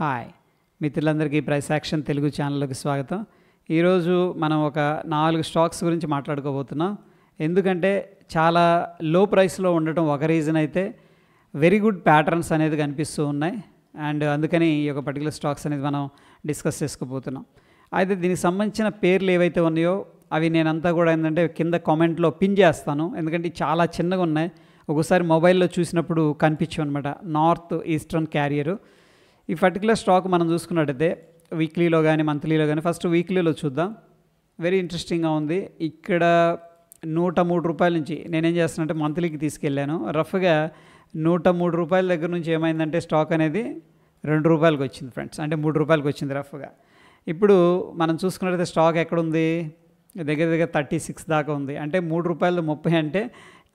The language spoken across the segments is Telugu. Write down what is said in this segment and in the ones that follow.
హాయ్ మిత్రులందరికీ ప్రైస్ యాక్షన్ తెలుగు ఛానల్లోకి స్వాగతం. ఈరోజు మనం ఒక 4 స్టాక్స్ గురించి మాట్లాడుకోబోతున్నాం. ఎందుకంటే చాలా లో ప్రైస్లో ఉండటం ఒక రీజన్ అయితే వెరీ గుడ్ ప్యాటర్న్స్ అనేది కనిపిస్తూ ఉన్నాయి. అండ్ అందుకని ఈ యొక్క పర్టికులర్ స్టాక్స్ అనేది మనం డిస్కస్ చేసుకోబోతున్నాం. అయితే దీనికి సంబంధించిన పేర్లు ఏవైతే ఉన్నాయో అవి నేనంతా కూడా ఏంటంటే కింద కామెంట్లో పిన్ చేస్తాను. ఎందుకంటే చాలా చిన్నగా ఉన్నాయి, ఒకసారి మొబైల్లో చూసినప్పుడు కనిపించవు అనమాట. నార్త్ ఈస్టర్న్ క్యారియరు ఈ పర్టికులర్ స్టాక్ మనం చూసుకున్నట్టయితే వీక్లీలో కానీ మంత్లీలో కానీ ఫస్ట్ వీక్లీలో చూద్దాం. వెరీ ఇంట్రెస్టింగ్గా ఉంది. ఇక్కడ 103 రూపాయల నుంచి నేనేం చేస్తానంటే మంత్లీకి తీసుకెళ్ళాను. రఫ్గా 103 రూపాయల దగ్గర నుంచి ఏమైందంటే స్టాక్ అనేది 2 రూపాయలకి వచ్చింది ఫ్రెండ్స్, అంటే 3 రూపాయలకి వచ్చింది రఫ్గా. ఇప్పుడు మనం చూసుకున్నట్టయితే స్టాక్ ఎక్కడుంది, దగ్గర దగ్గర 36 దాకా ఉంది. అంటే 3 రూపాయలు 30 అంటే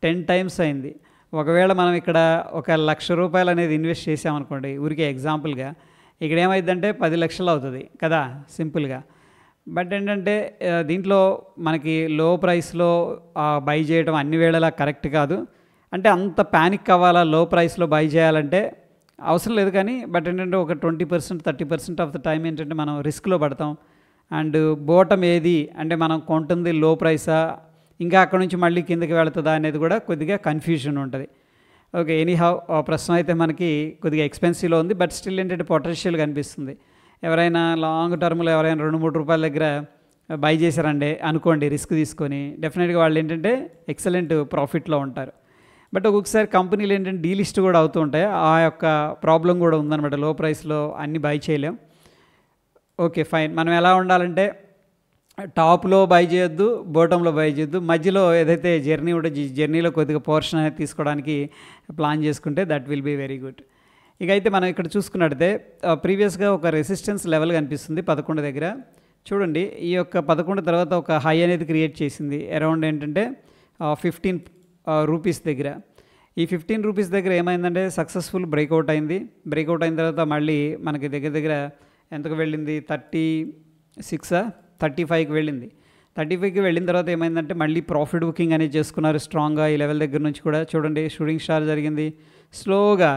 10 టైమ్స్ అయింది. ఒకవేళ మనం ఇక్కడ ఒక 1,00,000 రూపాయలు అనేది ఇన్వెస్ట్ చేసామనుకోండి, ఊరికే ఎగ్జాంపుల్గా, ఇక్కడ ఏమైందంటే 10 లక్షలు అవుతుంది కదా సింపుల్గా. బట్ ఏంటంటే దీంట్లో మనకి లో ప్రైస్లో బై చేయడం అన్ని వేళలా కరెక్ట్ కాదు. అంటే అంత ప్యానిక్ అవ్వాలా లో ప్రైస్లో బై చేయాలంటే అవసరం లేదు. కానీ బట్ ఏంటంటే ఒక 20% 30% ఆఫ్ ద టైం ఏంటంటే మనం రిస్క్లో పడతాం. అండ్ బోటం ఏది అంటే మనం కొంటుంది లో ప్రైసా, ఇంకా అక్కడ నుంచి మళ్ళీ కిందకి వెళుతుందా అనేది కూడా కొద్దిగా కన్ఫ్యూజన్ ఉంటుంది. ఓకే, ఎనీహౌ ప్రస్తుతం అయితే మనకి కొద్దిగా ఎక్స్పెన్సివ్లో ఉంది, బట్ స్టిల్ ఏంటంటే పొటెన్షియల్ కనిపిస్తుంది. ఎవరైనా లాంగ్ టర్మ్లో ఎవరైనా 2-3 రూపాయల దగ్గర బై చేశారండి అనుకోండి రిస్క్ తీసుకొని, డెఫినెట్గా వాళ్ళు ఏంటంటే ఎక్సలెంట్ ప్రాఫిట్లో ఉంటారు. బట్ ఒక్కొక్కసారి కంపెనీలు ఏంటంటే డీలిస్ట్ కూడా అవుతూ ఉంటాయి. ఆ యొక్క ప్రాబ్లం కూడా ఉందన్నమాట, లో ప్రైస్లో అన్నీ బై చేయలేం. ఓకే ఫైన్, మనం ఎలా ఉండాలంటే టాప్లో బై చేయొద్దు, బాటంలో బై చేయొద్దు, మధ్యలో ఏదైతే జర్నీ ఉంటే జర్నీలో కొద్దిగా పోర్షన్ అనేది తీసుకోవడానికి ప్లాన్ చేసుకుంటే that will be very good. ఇక అయితే మనం ఇక్కడ చూసుకున్నట్టయితే ప్రీవియస్గా ఒక రెసిస్టెన్స్ లెవెల్ కనిపిస్తుంది 11 దగ్గర. చూడండి, ఈ యొక్క 11 తర్వాత ఒక హై అనేది క్రియేట్ చేసింది అరౌండ్ ఏంటంటే 15 రూపీస్ దగ్గర. ఈ 15 రూపీస్ దగ్గర ఏమైందంటే సక్సెస్ఫుల్ బ్రేక్అవుట్ అయింది. బ్రేక్అవుట్ అయిన తర్వాత మళ్ళీ మనకి దగ్గర దగ్గర ఎంతకు వెళ్ళింది, 35కి వెళ్ళింది. 35కి వెళ్ళిన తర్వాత ఏమైందంటే మళ్ళీ ప్రాఫిట్ బుకింగ్ అనేది చేసుకున్నారు స్ట్రాంగ్గా. ఈ లెవెల్ దగ్గర నుంచి కూడా చూడండి షూటింగ్ స్టార్ జరిగింది, స్లోగా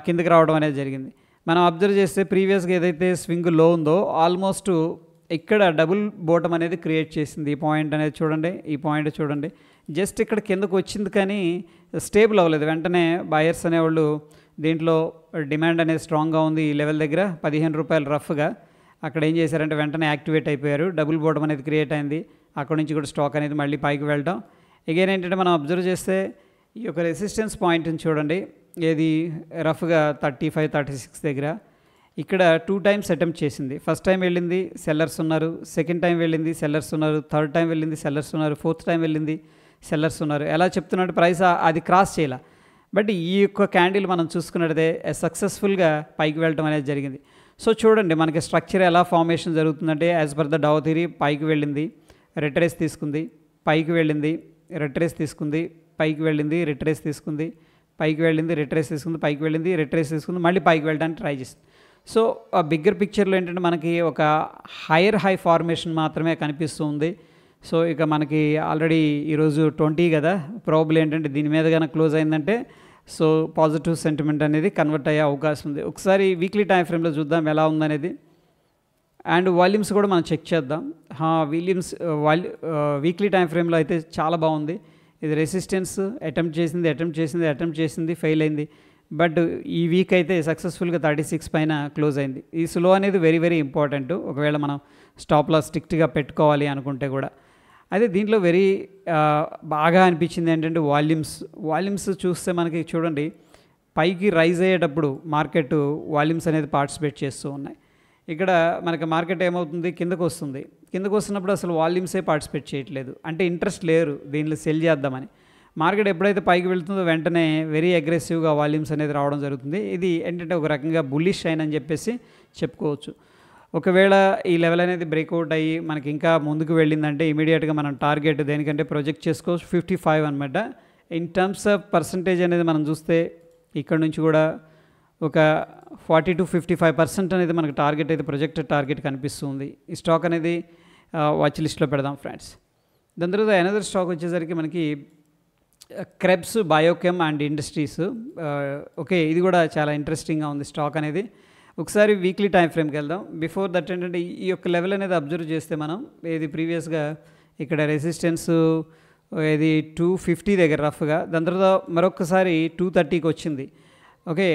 కిందకి రావడం అనేది జరిగింది. మనం అబ్జర్వ్ చేస్తే ప్రీవియస్గా ఏదైతే స్వింగ్ లో ఉందో ఆల్మోస్ట్ ఇక్కడ డబుల్ బోటం అనేది క్రియేట్ చేసింది. ఈ పాయింట్ అనేది చూడండి, ఈ పాయింట్ చూడండి, జస్ట్ ఇక్కడ కిందకు వచ్చింది కానీ స్టేబుల్ అవ్వలేదు. వెంటనే బయర్స్ అనేవాళ్ళు దీంట్లో డిమాండ్ అనేది స్ట్రాంగ్గా ఉంది. ఈ లెవెల్ దగ్గర 15 రూపాయలు రఫ్గా అక్కడ ఏం చేశారంటే వెంటనే యాక్టివేట్ అయిపోయారు, డబుల్ బోటం అనేది క్రియేట్ అయింది. అక్కడ నుంచి కూడా స్టాక్ అనేది మళ్ళీ పైకి వెళ్ళడం. అగైన్ ఏంటంటే మనం అబ్జర్వ్ చేస్తే ఈ యొక్క రెసిస్టెన్స్ పాయింట్ని చూడండి, ఏది రఫ్గా 35-36 దగ్గర. ఇక్కడ 2 టైమ్స్ అటెంప్ట్ చేసింది. ఫస్ట్ టైం వెళ్ళింది, సెల్లర్స్ ఉన్నారు. సెకండ్ టైం వెళ్ళింది, సెల్లర్స్ ఉన్నారు. థర్డ్ టైం వెళ్ళింది, సెల్లర్స్ ఉన్నారు. ఫోర్త్ టైం వెళ్ళింది, సెల్లర్స్ ఉన్నారు. ఎలా చెప్తున్నట్టు ప్రైస్ అది క్రాస్ చేయాల. బట్ ఈ యొక్క క్యాండిల్ మనం చూసుకున్నట్టయితే సక్సెస్ఫుల్గా పైకి వెళ్ళడం అనేది జరిగింది. సో చూడండి మనకి స్ట్రక్చర్ ఎలా ఫార్మేషన్ జరుగుతుందంటే as per the dough theory పైకి వెళ్ళింది, రిట్రేస్ తీసుకుంది, పైకి వెళ్ళింది, రిట్రేస్ తీసుకుంది, పైకి వెళ్ళింది, రిట్రేస్ తీసుకుంది, పైకి వెళ్ళింది, రిట్రేస్ తీసుకుంది, పైకి వెళ్ళింది, రిట్రేస్ తీసుకుంది, మళ్ళీ పైకి వెళ్ళడానికి ట్రై చేస్తుంది. సో ఆ బిగ్గర్ పిక్చర్లో ఏంటంటే మనకి ఒక హైయర్ హై ఫార్మేషన్ మాత్రమే కనిపిస్తుంది. సో ఇక మనకి ఆల్రెడీ ఈరోజు 20 కదా, ప్రాబ్లం ఏంటంటే దీని మీద కనుక క్లోజ్ అయిందంటే సో పాజిటివ్ సెంటిమెంట్ అనేది కన్వర్ట్ అయ్యే అవకాశం ఉంది. ఒకసారి వీక్లీ టైం ఫ్రేమ్లో చూద్దాం ఎలా ఉందనేది. అండ్ వాల్యూమ్స్ కూడా మనం చెక్ చేద్దాం. వీక్లీ టైం ఫ్రేమ్లో అయితే చాలా బాగుంది. ఇది రెసిస్టెన్స్ అటెంప్ట్ చేసింది, ఫెయిల్ అయింది. బట్ ఈ వీక్ అయితే సక్సెస్ఫుల్గా 36 పైన క్లోజ్ అయింది. ఈ స్లో అనేది వెరీ వెరీ ఇంపార్టెంట్ ఒకవేళ మనం స్టాప్ లాస్ స్ట్రిక్ట్గా పెట్టుకోవాలి అనుకుంటే కూడా. అయితే దీంట్లో వెరీ బాగా అనిపించింది ఏంటంటే వాల్యూమ్స్ చూస్తే మనకి చూడండి పైకి రైజ్ అయ్యేటప్పుడు మార్కెట్ వాల్యూమ్స్ అనేది పార్టిసిపేట్ చేస్తూ ఉన్నాయి. ఇక్కడ మనకి మార్కెట్ ఏమవుతుంది, కిందకు వస్తున్నప్పుడు అసలు వాల్యూమ్సే పార్టిసిపేట్ చేయట్లేదు. అంటే ఇంట్రెస్ట్ లేరు దీనిలో సెల్ చేద్దామని. మార్కెట్ ఎప్పుడైతే పైకి వెళ్తుందో వెంటనే వెరీ అగ్రెసివ్గా వాల్యూమ్స్ అనేది రావడం జరుగుతుంది. ఇది ఏంటంటే ఒక రకంగా బుల్లిష్ సైన్ అని చెప్పేసి చెప్పుకోవచ్చు. ఒకవేళ ఈ లెవెల్ అనేది బ్రేక్అవుట్ అయ్యి మనకి ఇంకా ముందుకు వెళ్ళిందంటే ఇమీడియట్గా మనం టార్గెట్ దేనికంటే ప్రొజెక్ట్ చేసుకోవచ్చు 55 అనమాట. ఇన్ టర్మ్స్ ఆఫ్ పర్సంటేజ్ అనేది మనం చూస్తే ఇక్కడ నుంచి కూడా ఒక 40-55% అనేది మనకు టార్గెట్ అయితే ప్రొజెక్టెడ్ టార్గెట్ కనిపిస్తుంది. ఈ స్టాక్ అనేది వాచ్ లిస్ట్లో పెడదాం ఫ్రెండ్స్. దాని తర్వాత అనదర్ స్టాక్ వచ్చేసరికి మనకి Krebs Biochem and industries. Okay, ఇది కూడా చాలా ఇంట్రెస్టింగ్గా ఉంది స్టాక్ అనేది. ఒకసారి వీక్లీ టైం ఫ్రేమ్కి వెళ్దాం. బిఫోర్ దట్ ఏంటంటే ఈ యొక్క లెవెల్ అనేది అబ్జర్వ్ చేస్తే మనం ఏది ప్రీవియస్గా ఇక్కడ రెసిస్టెన్స్ ఇది 250 దగ్గర రఫ్గా, దాని తర్వాత మరొకసారి 230కి వచ్చింది. ఓకే,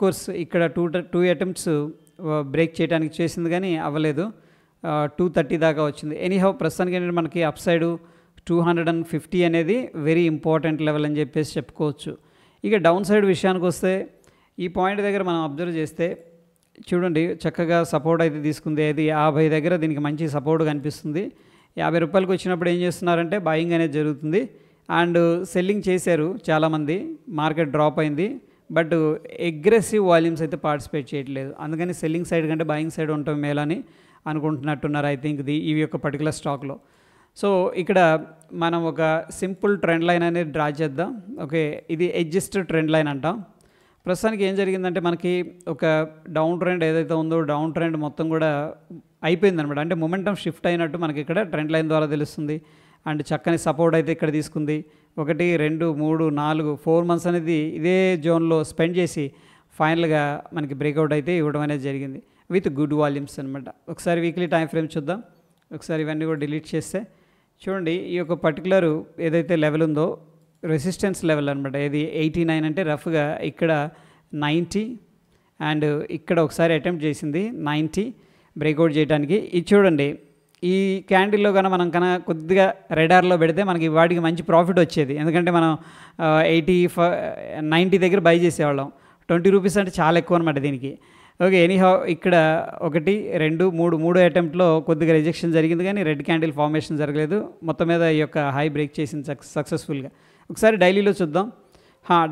కోర్స్ ఇక్కడ టూ అటెంప్ట్స్ బ్రేక్ చేయడానికి చేసింది కానీ అవ్వలేదు. 230 దాకా వచ్చింది. ఎనీహౌ ప్రస్తుతానికి ఏంటంటే మనకి అప్ సైడ్ 250 అనేది వెరీ ఇంపార్టెంట్ లెవెల్ అని చెప్పేసి చెప్పుకోవచ్చు. ఇక డౌన్ సైడ్ విషయానికి వస్తే ఈ పాయింట్ దగ్గర మనం అబ్జర్వ్ చేస్తే చూడండి చక్కగా సపోర్ట్ అయితే తీసుకుంది. అది 50 దగ్గర దీనికి మంచి సపోర్ట్ కనిపిస్తుంది. 50 రూపాయలకి వచ్చినప్పుడు ఏం చేస్తున్నారంటే బయింగ్ అనేది జరుగుతుంది అండ్ సెల్లింగ్ చేశారు చాలామంది. మార్కెట్ డ్రాప్ అయింది, బట్ అగ్రెసివ్ వాల్యూమ్స్ అయితే పార్టిసిపేట్ చేయట్లేదు. అందుకని సెల్లింగ్ సైడ్ కంటే బయింగ్ సైడ్ ఉండటం మేలని అనుకుంటున్నట్టున్నారు ఐ థింక్ ఈ యొక్క పర్టికులర్ స్టాక్లో. సో ఇక్కడ మనం ఒక సింపుల్ ట్రెండ్ లైన్ అనేది డ్రా చేద్దాం. ఓకే, ఇది అడ్జస్టెడ్ ట్రెండ్ లైన్ అంటాం. ప్రస్తుతానికి ఏం జరిగిందంటే మనకి ఒక డౌన్ ట్రెండ్ ఏదైతే ఉందో డౌన్ ట్రెండ్ మొత్తం కూడా అయిపోయిందనమాట. అంటే మొమెంటం షిఫ్ట్ అయినట్టు మనకి ఇక్కడ ట్రెండ్ లైన్ ద్వారా తెలుస్తుంది. అండ్ చక్కని సపోర్ట్ అయితే ఇక్కడ తీసుకుంది. 1 2 3 4 4 మంత్స్ అనేది ఇదే జోన్లో స్పెండ్ చేసి ఫైనల్గా మనకి బ్రేక్అవుట్ అయితే ఇవ్వడం అనేది జరిగింది విత్ గుడ్ వాల్యూమ్స్ అనమాట. ఒకసారి వీక్లీ టైం ఫ్రేమ్ చూద్దాం. ఒకసారి ఇవన్నీ కూడా డిలీట్ చేస్తే చూడండి ఈ యొక్క పర్టికులర్ ఏదైతే లెవెల్ ఉందో రెసిస్టెన్స్ లెవెల్ అనమాట. ఇది 89 అంటే రఫ్గా ఇక్కడ 90 అండ్ ఇక్కడ ఒకసారి అటెంప్ట్ చేసింది 90 బ్రేక్అవుట్ చేయడానికి. ఇది చూడండి ఈ క్యాండిల్లో కన్నా మనం కన్నా కొద్దిగా రెడార్లో పెడితే మనకి వాటికి మంచి ప్రాఫిట్ వచ్చేది. ఎందుకంటే మనం 90 దగ్గర బై చేసేవాళ్ళం. 20 రూపీస్ అంటే చాలా ఎక్కువ అనమాట దీనికి. ఓకే, ఎనీహౌ ఇక్కడ 1 2 3 అటెంప్ట్లో కొద్దిగా రిజెక్షన్ జరిగింది కానీ రెడ్ క్యాండిల్ ఫార్మేషన్ జరగలేదు. మొత్తం మీద ఈ యొక్క హై బ్రేక్ చేసింది సక్సెస్ఫుల్గా. ఒకసారి డైలీలో చూద్దాం.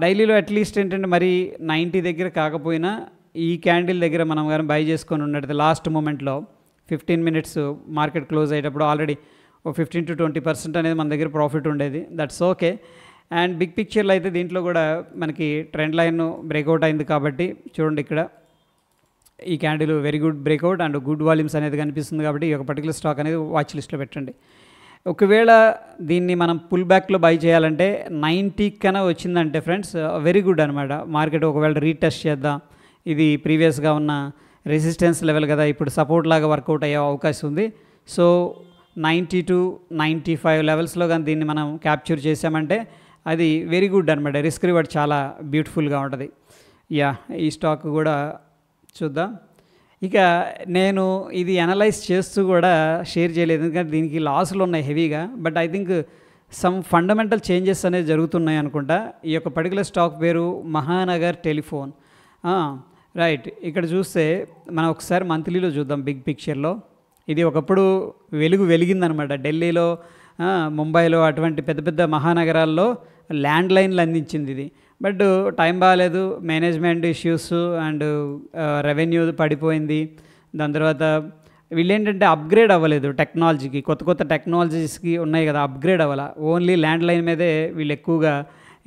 డైలీలో అట్లీస్ట్ ఏంటంటే మరి 90 దగ్గర కాకపోయినా ఈ క్యాండిల్ దగ్గర మనం కానీ బై చేసుకొని ఉన్నట్టు లాస్ట్ మూమెంట్లో 15 మినిట్స్ మార్కెట్ క్లోజ్ అయ్యేటప్పుడు ఆల్రెడీ 15 to 20% అనేది మన దగ్గర ప్రాఫిట్ ఉండేది. That's okay. అండ్ బిగ్ పిక్చర్లో అయితే దీంట్లో కూడా మనకి ట్రెండ్ లైన్ బ్రేక్అవుట్ అయింది కాబట్టి చూడండి ఇక్కడ ఈ candle very good breakout and good volumes అనేది కనిపిస్తుంది కాబట్టి ఈ యొక్క పర్టికులర్ స్టాక్ అనేది వాచ్ లిస్ట్లో పెట్టండి. ఒకవేళ దీన్ని మనం పుల్ బ్యాక్లో బై చేయాలంటే 90 కన్నా వచ్చిందంటే ఫ్రెండ్స్ వెరీ గుడ్ అనమాట. మార్కెట్ ఒకవేళ రీటెస్ట్ చేద్దాం, ఇది ప్రీవియస్గా ఉన్న రెసిస్టెన్స్ లెవెల్ కదా, ఇప్పుడు సపోర్ట్ లాగా వర్కౌట్ అయ్యే అవకాశం ఉంది. సో 90 to 95 లెవెల్స్లో కానీ దీన్ని మనం క్యాప్చర్ చేసామంటే అది వెరీ గుడ్ అనమాట. రిస్క్ రివార్డ్ చాలా బ్యూటిఫుల్గా ఉంటుంది. ఈ స్టాక్ కూడా చూద్దాం. ఇక నేను ఇది అనలైజ్ చేస్తూ కూడా షేర్ చేయలేదు ఎందుకంటే దీనికి లాసులు ఉన్నాయి హెవీగా. But I think some fundamental changes అనేవి జరుగుతున్నాయి అనుకుంటా. ఈ యొక్క పర్టికులర్ స్టాక్ పేరు మహానగర్ టెలిఫోన్. రైట్, ఇక్కడ చూస్తే మనం ఒకసారి మంత్లీలో చూద్దాం. బిగ్ పిక్చర్లో ఇది ఒకప్పుడు వెలిగిందనమాట. ఢిల్లీలో, ముంబైలో అటువంటి పెద్ద పెద్ద మహానగరాల్లో ల్యాండ్ లైన్లు అందించింది ఇది. బట్ టైం బాగాలేదు, మేనేజ్మెంట్ ఇష్యూస్ అండ్ రెవెన్యూ పడిపోయింది. దాని తర్వాత వీళ్ళు ఏంటంటే అప్గ్రేడ్ అవ్వలేదు టెక్నాలజీకి. కొత్త టెక్నాలజీస్కి ఉన్నాయి కదా, అప్గ్రేడ్ అవ్వాల. ఓన్లీ ల్యాండ్ లైన్ మీదే వీళ్ళు ఎక్కువగా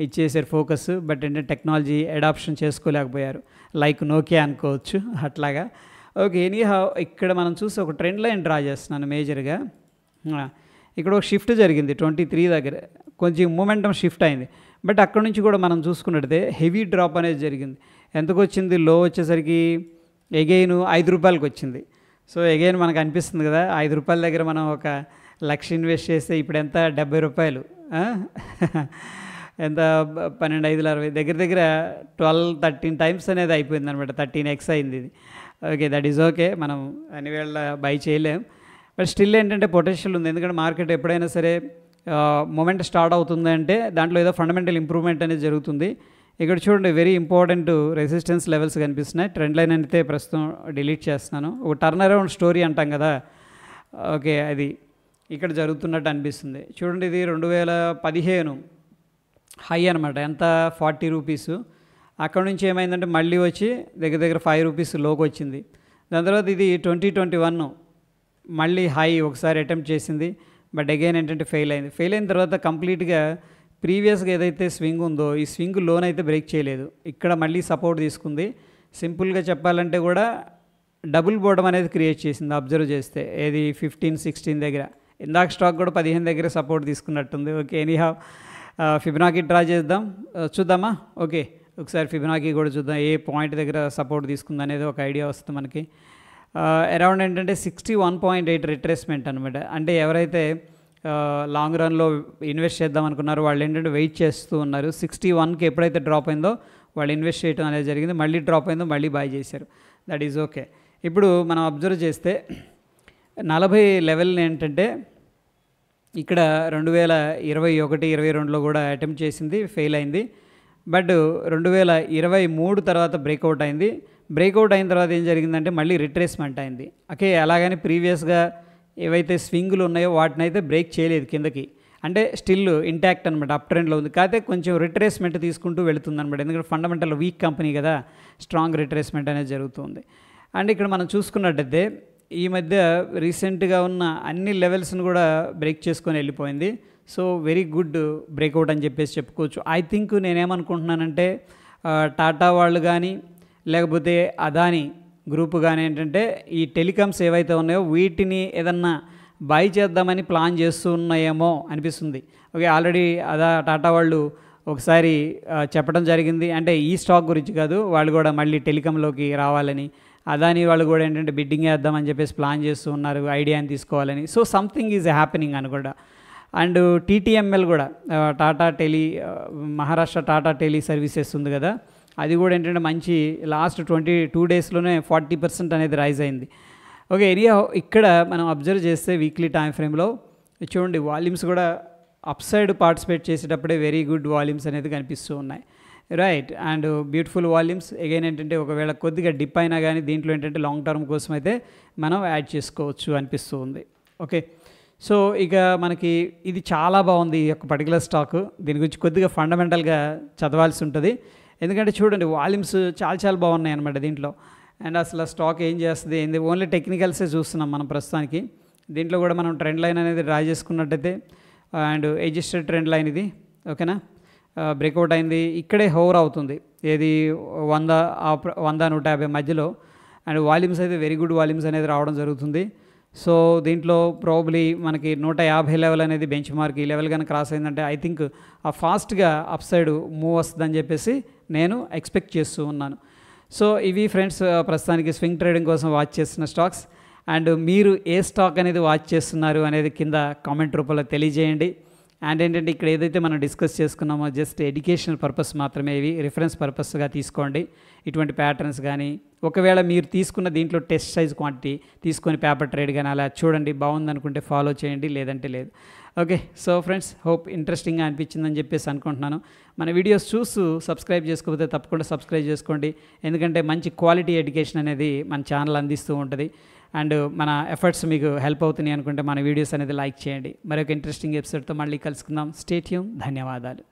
ఇచ్చేసారు ఫోకస్. బట్ ఏంటంటే టెక్నాలజీ అడాప్షన్ చేసుకోలేకపోయారు. లైక్ నోకియా అనుకోవచ్చు అట్లాగా. ఓకే, ఎనీహౌ ఇక్కడ మనం చూసి ఒక ట్రెండ్ లైన్ డ్రా చేస్తున్నాను మేజర్గా. ఇక్కడ ఒక షిఫ్ట్ జరిగింది 23 దగ్గర, కొంచెం మూమెంటం షిఫ్ట్ అయింది. బట్ అక్కడ నుంచి కూడా మనం చూసుకున్నట్టయితే హెవీ డ్రాప్ అనేది జరిగింది. ఎంతకు వచ్చింది? లో వచ్చేసరికి ఎగైన్ 5 రూపాయలకి వచ్చింది. సో ఎగైన్ మనకు అనిపిస్తుంది కదా, 5 రూపాయల దగ్గర మనం 1,00,000 ఇన్వెస్ట్ చేస్తే ఇప్పుడు ఎంత? 70 రూపాయలు. ఎంత? 12 5 60 దగ్గర 12-13 టైమ్స్ అనేది అయిపోయింది అనమాట. 13x అయింది ఇది. Okay, that is okay. మనం అన్ని వేళ బై చేయలేం. బట్ స్టిల్ ఏంటంటే పొటెన్షియల్ ఉంది. ఎందుకంటే మార్కెట్ ఎప్పుడైనా సరే మూమెంట్ స్టార్ట్ అవుతుంది అంటే దాంట్లో ఏదో ఫండమెంటల్ ఇంప్రూవ్మెంట్ అనేది జరుగుతుంది. ఇక్కడ చూడండి వెరీ ఇంపార్టెంట్ రెసిస్టెన్స్ లెవెల్స్ కనిపిస్తున్నాయి. ట్రెండ్ లైన్ అయితే ప్రస్తుతం డిలీట్ చేస్తున్నాను. ఒక టర్న్ అరౌండ్ స్టోరీ అంటాం కదా, ఓకే, అది ఇక్కడ జరుగుతున్నట్టు అనిపిస్తుంది. చూడండి ఇది 2015 హై అనమాట. ఎంత? 40 రూపీస్. అక్కడ నుంచి ఏమైందంటే మళ్ళీ వచ్చి దగ్గర 5 రూపీస్ లోకి వచ్చింది. దాని తర్వాత ఇది 2021 మళ్ళీ హై ఒకసారి అటెంప్ట్ చేసింది. బట్ అగైన్ ఏంటంటే ఫెయిల్ అయింది. ఫెయిల్ అయిన తర్వాత కంప్లీట్గా ప్రీవియస్గా ఏదైతే స్వింగ్ ఉందో ఈ స్వింగ్ లోన్ అయితే బ్రేక్ చేయలేదు. ఇక్కడ మళ్ళీ సపోర్ట్ తీసుకుంది. సింపుల్గా చెప్పాలంటే కూడా డబుల్ బాటమ్ అనేది క్రియేట్ చేసింది అబ్జర్వ్ చేస్తే. ఏది 15-16 దగ్గర. ఇందాక స్టాక్ కూడా 15 దగ్గర సపోర్ట్ తీసుకున్నట్టుంది. ఓకే, ఎనీహౌ ఫిబొనాకీ డ్రా చేద్దాం, చూద్దామా? ఓకే, ఒకసారి ఫిబొనాకీ కూడా చూద్దాం, ఏ పాయింట్ దగ్గర సపోర్ట్ తీసుకుంది అనేది ఒక ఐడియా వస్తుంది మనకి. అరౌండ్ ఏంటంటే 61.8 రిట్రేస్మెంట్ అనమాట. అంటే ఎవరైతే లాంగ్ రన్లో ఇన్వెస్ట్ చేద్దాం అనుకున్నారో వాళ్ళు ఏంటంటే వెయిట్ చేస్తూ ఉన్నారు. 61కి ఎప్పుడైతే డ్రాప్ అయిందో వాళ్ళు ఇన్వెస్ట్ చేయడం అనేది జరిగింది, మళ్ళీ డ్రాప్ అయిందో మళ్ళీ బై చేశారు. That is okay. ఇప్పుడు మనం అబ్జర్వ్ చేస్తే 40 లెవెల్ ఏంటంటే ఇక్కడ 2021-22లో కూడా అటెంప్ట్ చేసింది, ఫెయిల్ అయింది. బట్ 2023 తర్వాత బ్రేక్అవుట్ అయింది. బ్రేక్అవుట్ అయిన తర్వాత ఏం జరిగిందంటే మళ్ళీ రిట్రేస్మెంట్ అయింది. ఓకే, అలాగని ప్రీవియస్గా ఏవైతే స్వింగులు ఉన్నాయో వాటిని అయితే బ్రేక్ చేయలేదు కిందకి, అంటే స్టిల్ ఇంటాక్ట్ అనమాట, అప్ ట్రెండ్లో ఉంది. కాకపోతే కొంచెం రిట్రేస్మెంట్ తీసుకుంటూ వెళుతుంది అనమాట, ఎందుకంటే ఫండమెంటల్ వీక్ కంపెనీ కదా, స్ట్రాంగ్ రిట్రేస్మెంట్ అనేది జరుగుతుంది. అండ్ ఇక్కడ మనం చూసుకున్నట్టయితే ఈ మధ్య రీసెంట్గా ఉన్న అన్ని లెవెల్స్ని కూడా బ్రేక్ చేసుకొని వెళ్ళిపోయింది. సో వెరీ గుడ్ బ్రేక్అవుట్ అని చెప్పేసి చెప్పుకోవచ్చు. ఐ థింక్ నేనేమనుకుంటున్నానంటే టాటా వాళ్ళు కానీ లేకపోతే అదానీ గ్రూప్ కానీ ఏంటంటే ఈ టెలికామ్స్ ఏవైతే ఉన్నాయో వీటిని ఏదన్నా బై చేద్దామని ప్లాన్ చేస్తూ ఉన్నాయేమో అనిపిస్తుంది. ఓకే, ఆల్రెడీ టాటా వాళ్ళు ఒకసారి చెప్పడం జరిగింది, అంటే ఈ స్టాక్ గురించి కాదు, వాళ్ళు కూడా మళ్ళీ టెలికాంలోకి రావాలని. అదానీ వాళ్ళు కూడా ఏంటంటే బిడ్డింగ్ వేద్దామని చెప్పేసి ప్లాన్ చేస్తూ ఉన్నారు, ఐడియాని తీసుకోవాలని. సో సంథింగ్ ఈజ్ హ్యాపెనింగ్ అని కూడా. అండ్ టీటీఎంఎల్ కూడా మహారాష్ట్ర టాటా టెలి సర్వీసెస్ ఉంది కదా, అది కూడా ఏంటంటే మంచి లాస్ట్ 22 డేస్లోనే 40% అనేది రైజ్ అయింది. ఓకే, ఇక్కడ మనం అబ్జర్వ్ చేస్తే వీక్లీ టైం ఫ్రేమ్లో చూడండి వాల్యూమ్స్ కూడా అప్ సైడ్ పార్టిసిపేట్ చేసేటప్పుడే వెరీ గుడ్ వాల్యూమ్స్ అనేది కనిపిస్తూ ఉన్నాయి, right. And beautiful volumes. Again ఏంటంటే ఒకవేళ కొద్దిగా డిప్ అయినా కానీ దీంట్లో ఏంటంటే లాంగ్ టర్మ్ కోసం అయితే మనం యాడ్ చేసుకోవచ్చు అనిపిస్తూ ఉంది. ఓకే, సో ఇక మనకి ఇది చాలా బాగుంది ఈ యొక్క పర్టికులర్ స్టాక్. దీని గురించి కొద్దిగా ఫండమెంటల్గా చదవాల్సి ఉంటుంది, ఎందుకంటే చూడండి వాల్యూమ్స్ చాలా బాగున్నాయి అనమాట దీంట్లో. అండ్ అసలు స్టాక్ ఏం చేస్తుంది ఏంది, ఓన్లీ టెక్నికల్సే చూస్తున్నాం మనం ప్రస్తుతానికి. దీంట్లో కూడా మనం ట్రెండ్ లైన్ అనేది డ్రా చేసుకున్నట్టయితే అండ్ అడ్జస్టెడ్ ట్రెండ్ లైన్ ఇది, ఓకేనా. బ్రేక్అవుట్ అయింది, ఇక్కడే హోవర్ అవుతుంది, ఏది 100-150 మధ్యలో. అండ్ వాల్యూమ్స్ అయితే వెరీ గుడ్ వాల్యూమ్స్ అనేది రావడం జరుగుతుంది. సో దీంట్లో ప్రాబబ్లీ మనకి 150 లెవెల్ అనేది బెంచ్ మార్క్. ఈ లెవెల్ కానీ క్రాస్ అయిందంటే ఐ థింక్ ఆ ఫాస్ట్గా అప్ సైడ్ మూవ్ వస్తుందని చెప్పేసి నేను ఎక్స్పెక్ట్ చేస్తూ ఉన్నాను. సో ఇవి ఫ్రెండ్స్ ప్రస్తుతానికి స్వింగ్ ట్రేడింగ్ కోసం వాచ్ చేస్తున్న స్టాక్స్. అండ్ మీరు ఏ స్టాక్ అనేది వాచ్ చేస్తున్నారు అనేది కింద కామెంట్ రూపంలో తెలియజేయండి. అండ్ ఏంటంటే ఇక్కడ ఏదైతే మనం డిస్కస్ చేసుకున్నామో జస్ట్ ఎడ్యుకేషనల్ పర్పస్ మాత్రమే, ఇవి రిఫరెన్స్ పర్పస్గా తీసుకోండి. ఇటువంటి ప్యాటర్న్స్ కానీ ఒకవేళ మీరు తీసుకున్న దీంట్లో టెస్ట్ సైజ్ క్వాంటిటీ తీసుకొని పేపర్ ట్రేడ్ కానీ అలా చూడండి, బాగుందనుకుంటే ఫాలో చేయండి, లేదంటే లేదు. ఓకే, సో ఫ్రెండ్స్ హోప్ ఇంట్రెస్టింగ్గా అనిపించిందని చెప్పేసి అనుకుంటున్నాను. మన వీడియోస్ చూస్తూ సబ్స్క్రైబ్ చేసుకోకపోతే తప్పకుండా సబ్స్క్రైబ్ చేసుకోండి, ఎందుకంటే మంచి క్వాలిటీ ఎడ్యుకేషన్ అనేది మన ఛానల్ అందిస్తూ ఉంటుంది. అండ్ మన ఎఫర్ట్స్ మీకు హెల్ప్ అవుతున్నాయి అనుకుంటే మన వీడియోస్ అనేది లైక్ చేయండి. మరొక ఇంట్రెస్టింగ్ ఎపిసోడ్తో మళ్ళీ కలుసుకుందాం. Stay tune. ధన్యవాదాలు.